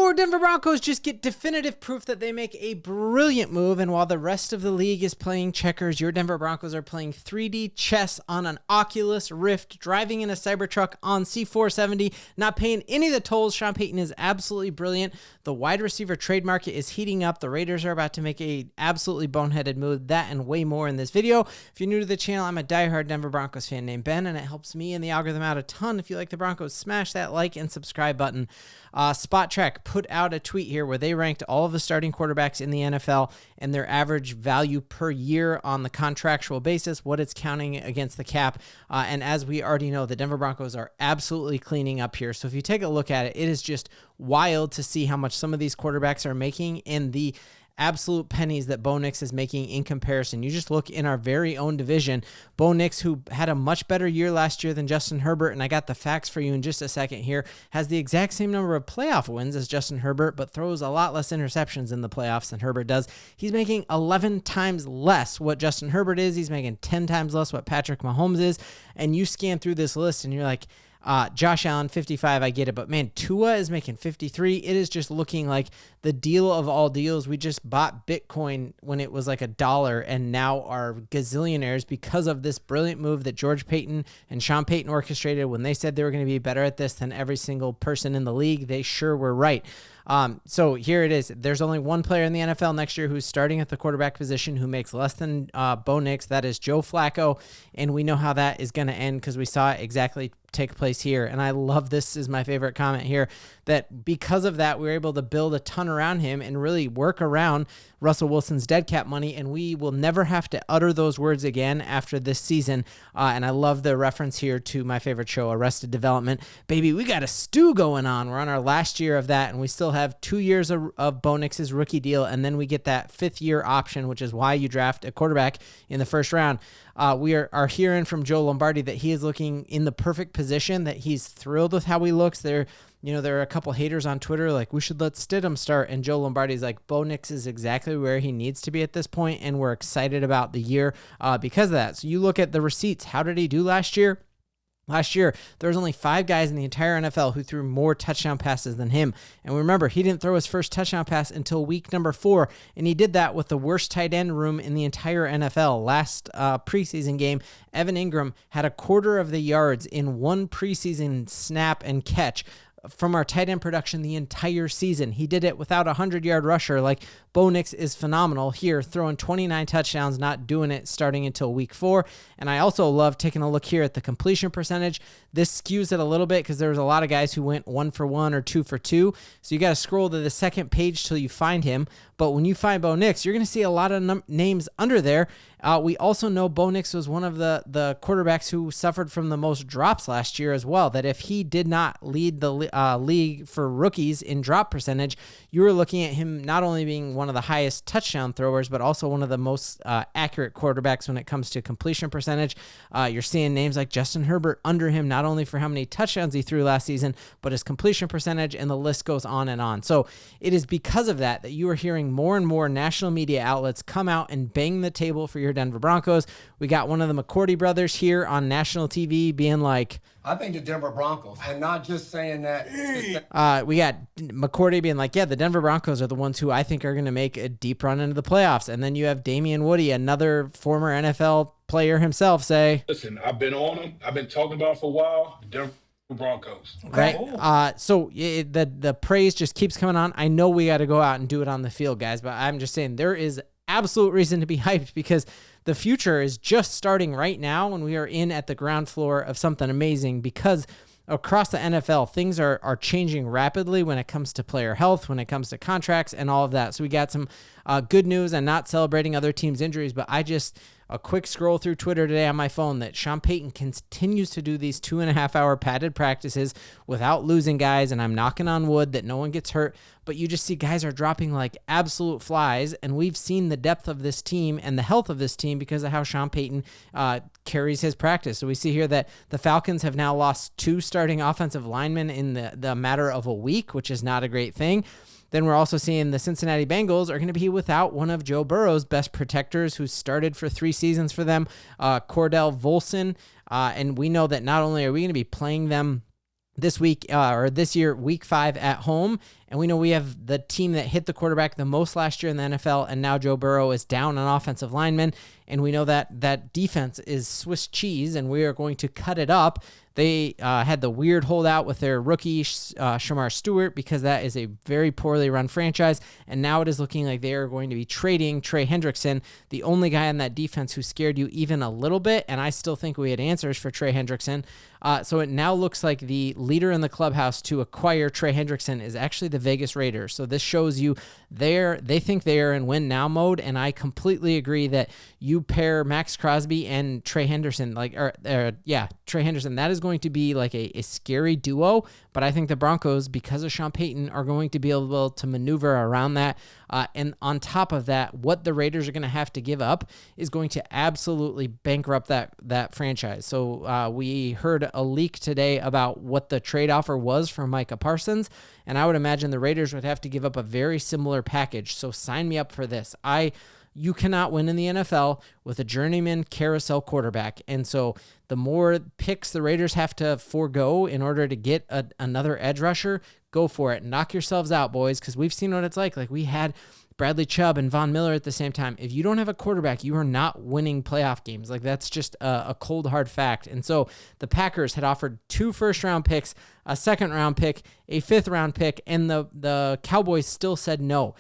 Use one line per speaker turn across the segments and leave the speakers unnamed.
Your Denver Broncos just get definitive proof that they make a brilliant move, and while the rest of the league is playing checkers, your Denver Broncos are playing 3D chess on an Oculus Rift, driving in a Cybertruck on C470, not paying any of the tolls. Sean Payton is absolutely brilliant. The wide receiver trade market is heating up. The Raiders are about to make a absolutely boneheaded move. That and way more in this video. If you're new to the channel, I'm a diehard Denver Broncos fan named Ben, and it helps me and the algorithm out a ton. If you like the Broncos, smash that like and subscribe button. Spotrac put out a tweet here where they ranked all of the starting quarterbacks in the NFL and their average value per year on the contractual basis, what it's counting against the cap. And as we already know, the Denver Broncos are absolutely cleaning up here. So if you take a look at it, it is just wild to see how much some of these quarterbacks are making and the absolute pennies that Bo Nix is making in comparison. You just look in our very own division, Bo Nix, who had a much better year last year than Justin Herbert, and I got the facts for you in just a second here, has the exact same number of playoff wins as Justin Herbert, but throws a lot less interceptions in the playoffs than Herbert does. He's making 11 times less what Justin Herbert is. He's making 10 times less what Patrick Mahomes is, and you scan through this list and you're like, Josh Allen, 55, I get it. But man, Tua is making 53. It is just looking like the deal of all deals. We just bought Bitcoin when it was like $1 and now are gazillionaires because of this brilliant move that George Payton and Sean Payton orchestrated when they said they were going to be better at this than every single person in the league. They sure were right. So here it is. There's only one player in the NFL next year who's starting at the quarterback position who makes less than Bo Nix. That is Joe Flacco. And we know how that is going to end because we saw it exactly take place here. And I love this is my favorite comment here, that because of that, we were able to build a ton around him and really work around Russell Wilson's dead cap money. And we will never have to utter those words again after this season. And I love the reference here to my favorite show, Arrested Development. Baby, we got a stew going on. We're on our last year of that, and we still have 2 years of Bo Nix's rookie deal, and then we get that 5th year option, which is why you draft a quarterback in the first round. We are hearing from Joe Lombardi that he is looking in the perfect position, that he's thrilled with how he looks. There are a couple haters on Twitter like, we should let Stidham start, and Joe Lombardi's like, Bo Nix is exactly where he needs to be at this point, and we're excited about the year because of that. So you look at the receipts. How did he do last year? Last year, there was only 5 guys in the entire NFL who threw more touchdown passes than him. And remember, he didn't throw his first touchdown pass until week number 4, and he did that with the worst tight end room in the entire NFL. Last preseason game, Evan Ingram had a quarter of the yards in one preseason snap and catch from our tight end production the entire season. He did it without a 100-yard rusher. Like, Bo Nix is phenomenal here, throwing 29 touchdowns, not doing it starting until week 4. And I also love taking a look here at the completion percentage. This skews it a little bit because there was a lot of guys who went 1 for 1 or 2 for 2. So you got to scroll to the second page till you find him. But when you find Bo Nix, you're going to see a lot of names under there. We also know Bo Nix was one of the quarterbacks who suffered from the most drops last year as well, that if he did not lead the league for rookies in drop percentage, you were looking at him not only being one of the highest touchdown throwers, but also one of the most accurate quarterbacks when it comes to completion percentage. You're seeing names like Justin Herbert under him, not only for how many touchdowns he threw last season, but his completion percentage, and the list goes on and on. So it is because of that that you are hearing more and more national media outlets come out and bang the table for your Denver Broncos. We got one of the McCourty brothers here on national TV being like,
I think the Denver Broncos, and not just saying that.
We got McCourty being like, yeah, the Denver Broncos are the ones who I think are going to make a deep run into the playoffs. And then you have Damian Woody, another former NFL player himself, say,
listen, I've been on them. I've been talking about it for a while. The Denver Broncos.
Right. So the praise just keeps coming on. I know we got to go out and do it on the field, guys, but I'm just saying there is absolute reason to be hyped because the future is just starting right now, and we are in at the ground floor of something amazing because across the NFL, things are changing rapidly when it comes to player health, when it comes to contracts and all of that. So we got some good news and not celebrating other teams' injuries, but a quick scroll through Twitter today on my phone that Sean Payton continues to do these 2.5-hour padded practices without losing guys, and I'm knocking on wood that no one gets hurt, but you just see guys are dropping like absolute flies, and we've seen the depth of this team and the health of this team because of how Sean Payton carries his practice. So we see here that the Falcons have now lost 2 starting offensive linemen in the matter of a week, which is not a great thing. Then we're also seeing the Cincinnati Bengals are going to be without one of Joe Burrow's best protectors who started for 3 seasons for them, Cordell Volson. And we know that not only are we going to be playing them this week or this year, week 5 at home. And we know we have the team that hit the quarterback the most last year in the NFL. And now Joe Burrow is down an offensive lineman. And we know that that defense is Swiss cheese and we are going to cut it up. They had the weird holdout with their rookie, Shamar Stewart, because that is a very poorly run franchise. And now it is looking like they are going to be trading Trey Hendrickson, the only guy on that defense who scared you even a little bit. And I still think we had answers for Trey Hendrickson. So it now looks like the leader in the clubhouse to acquire Trey Hendrickson is actually the Vegas Raiders. So this shows you they think they are in win now mode. And I completely agree that you pair Max Crosby and Trey Henderson, Trey Henderson, that is going to be like a scary duo. But I think the Broncos, because of Sean Payton, are going to be able to maneuver around that. And on top of that, what the Raiders are going to have to give up is going to absolutely bankrupt that franchise. So we heard a leak today about what the trade offer was for Micah Parsons, and I would imagine the Raiders would have to give up a very similar package. So sign me up for this. You cannot win in the NFL with a journeyman carousel quarterback. And so the more picks the Raiders have to forego in order to get another edge rusher, go for it. Knock yourselves out, boys, because we've seen what it's like. Like we had Bradley Chubb and Von Miller at the same time. If you don't have a quarterback, you are not winning playoff games. Like that's just a cold, hard fact. And so the Packers had offered 2 first-round picks, a second-round pick, a 5th-round pick, and the Cowboys still said no.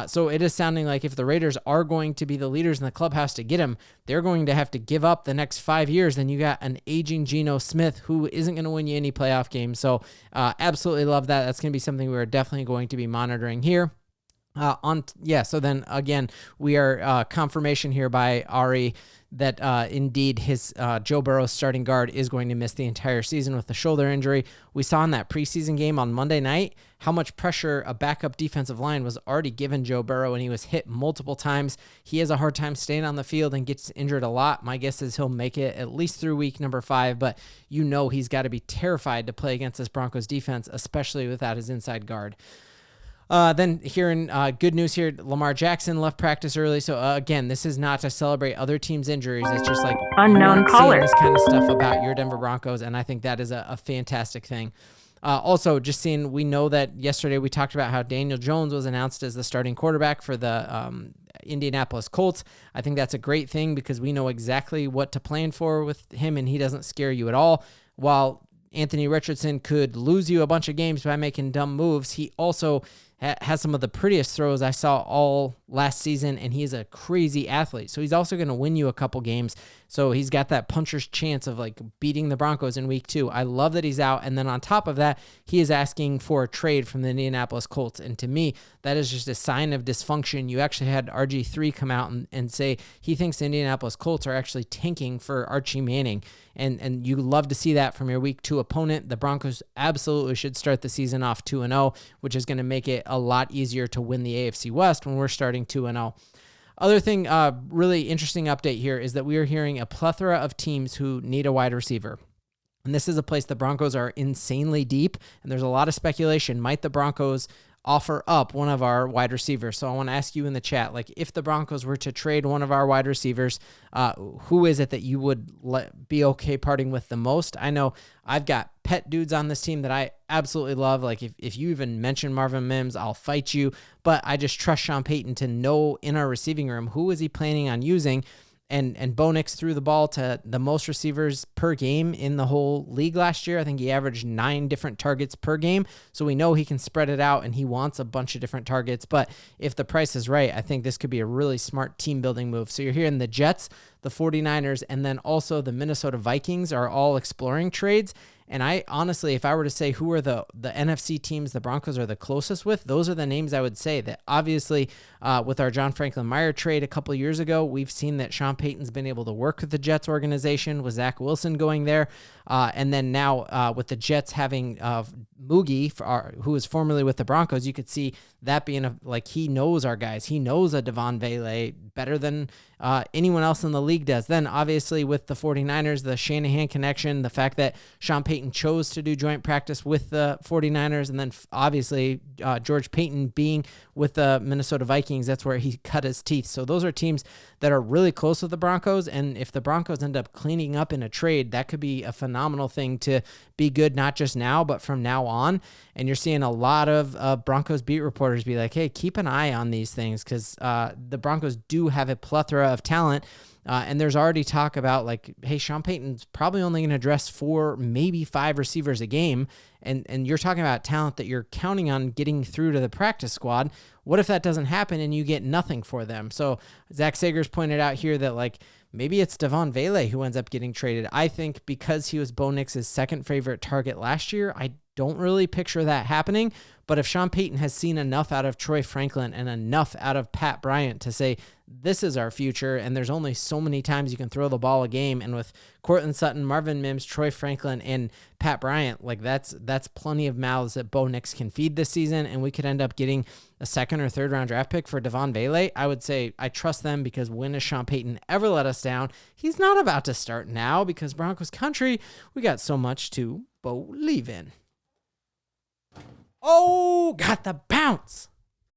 So it is sounding like if the Raiders are going to be the leaders in the clubhouse to get him, they're going to have to give up the next 5 years. Then you got an aging Geno Smith who isn't going to win you any playoff games. So absolutely love that. That's going to be something we're definitely going to be monitoring here. So then again, we are confirmation here by Ari that indeed his Joe Burrow's starting guard is going to miss the entire season with the shoulder injury. We saw in that preseason game on Monday night how much pressure a backup defensive line was already given Joe Burrow, and he was hit multiple times. He has a hard time staying on the field and gets injured a lot. My guess is he'll make it at least through week number 5, but he's got to be terrified to play against this Broncos defense, especially without his inside guard. Then hearing good news here, Lamar Jackson left practice early. So again, this is not to celebrate other teams' injuries. It's just like
unknown caller.
This kind of stuff about your Denver Broncos, and I think that is a fantastic thing. Also, just seeing, we know that yesterday we talked about how Daniel Jones was announced as the starting quarterback for the Indianapolis Colts. I think that's a great thing because we know exactly what to plan for with him, and he doesn't scare you at all. While Anthony Richardson could lose you a bunch of games by making dumb moves, he also has some of the prettiest throws I saw all last season, and he's a crazy athlete. So he's also going to win you a couple games. So he's got that puncher's chance of like beating the Broncos in week 2. I love that he's out. And then on top of that, he is asking for a trade from the Indianapolis Colts. And to me, that is just a sign of dysfunction. You actually had RG3 come out and say he thinks the Indianapolis Colts are actually tanking for Archie Manning. And you love to see that from your week 2 opponent. The Broncos absolutely should start the season off 2-0, which is going to make it a lot easier to win the AFC West when we're starting 2-0. Other thing, really interesting update here is that we are hearing a plethora of teams who need a wide receiver. And this is a place the Broncos are insanely deep, and there's a lot of speculation. Might the Broncos offer up one of our wide receivers? So I want to ask you in the chat, like if the Broncos were to trade one of our wide receivers, who is it that you would be okay parting with the most? I know I've got pet dudes on this team that I absolutely love. Like if you even mention Marvin Mims, I'll fight you. But I just trust Sean Payton to know in our receiving room, who is he planning on using? And Bo Nix threw the ball to the most receivers per game in the whole league last year. I think he averaged 9 different targets per game. So we know he can spread it out, and he wants a bunch of different targets. But if the price is right, I think this could be a really smart team building move. So you're hearing the Jets, the 49ers, and then also the Minnesota Vikings are all exploring trades. And I honestly, if I were to say who are the NFC teams the Broncos are the closest with, those are the names I would say. That obviously with our John Franklin Meyer trade a couple of years ago, we've seen that Sean Payton's been able to work with the Jets organization with Zach Wilson going there. And then now with the Jets having Moogie, who was formerly with the Broncos, you could see that being like he knows our guys. He knows a Devon Vele, better than anyone else in the league does. Then obviously with the 49ers, the Shanahan connection, the fact that Sean Payton chose to do joint practice with the 49ers, and then obviously George Payton being with the Minnesota Vikings, that's where he cut his teeth. So those are teams that are really close with the Broncos, and if the Broncos end up cleaning up in a trade, that could be a phenomenal thing to be good, not just now, but from now on. And you're seeing a lot of Broncos beat reporters be like, hey, keep an eye on these things, because the Broncos do have a plethora of talent. And there's already talk about like, hey, Sean Payton's probably only going to dress 4, maybe 5 receivers a game. And you're talking about talent that you're counting on getting through to the practice squad. What if that doesn't happen and you get nothing for them? So Zach Sagers pointed out here that like maybe it's Devon Vele who ends up getting traded. I think because he was Bo Nix's second favorite target last year, I don't really picture that happening. But if Sean Payton has seen enough out of Troy Franklin and enough out of Pat Bryant to say, this is our future, and there's only so many times you can throw the ball a game, and with Courtland Sutton, Marvin Mims, Troy Franklin, and Pat Bryant, like that's plenty of mouths that Bo Nix can feed this season, and we could end up getting a 2nd or 3rd round draft pick for Devon Vele. I would say I trust them, because when has Sean Payton ever let us down? He's not about to start now, because Broncos country, we got so much to believe in. Oh, got the bounce.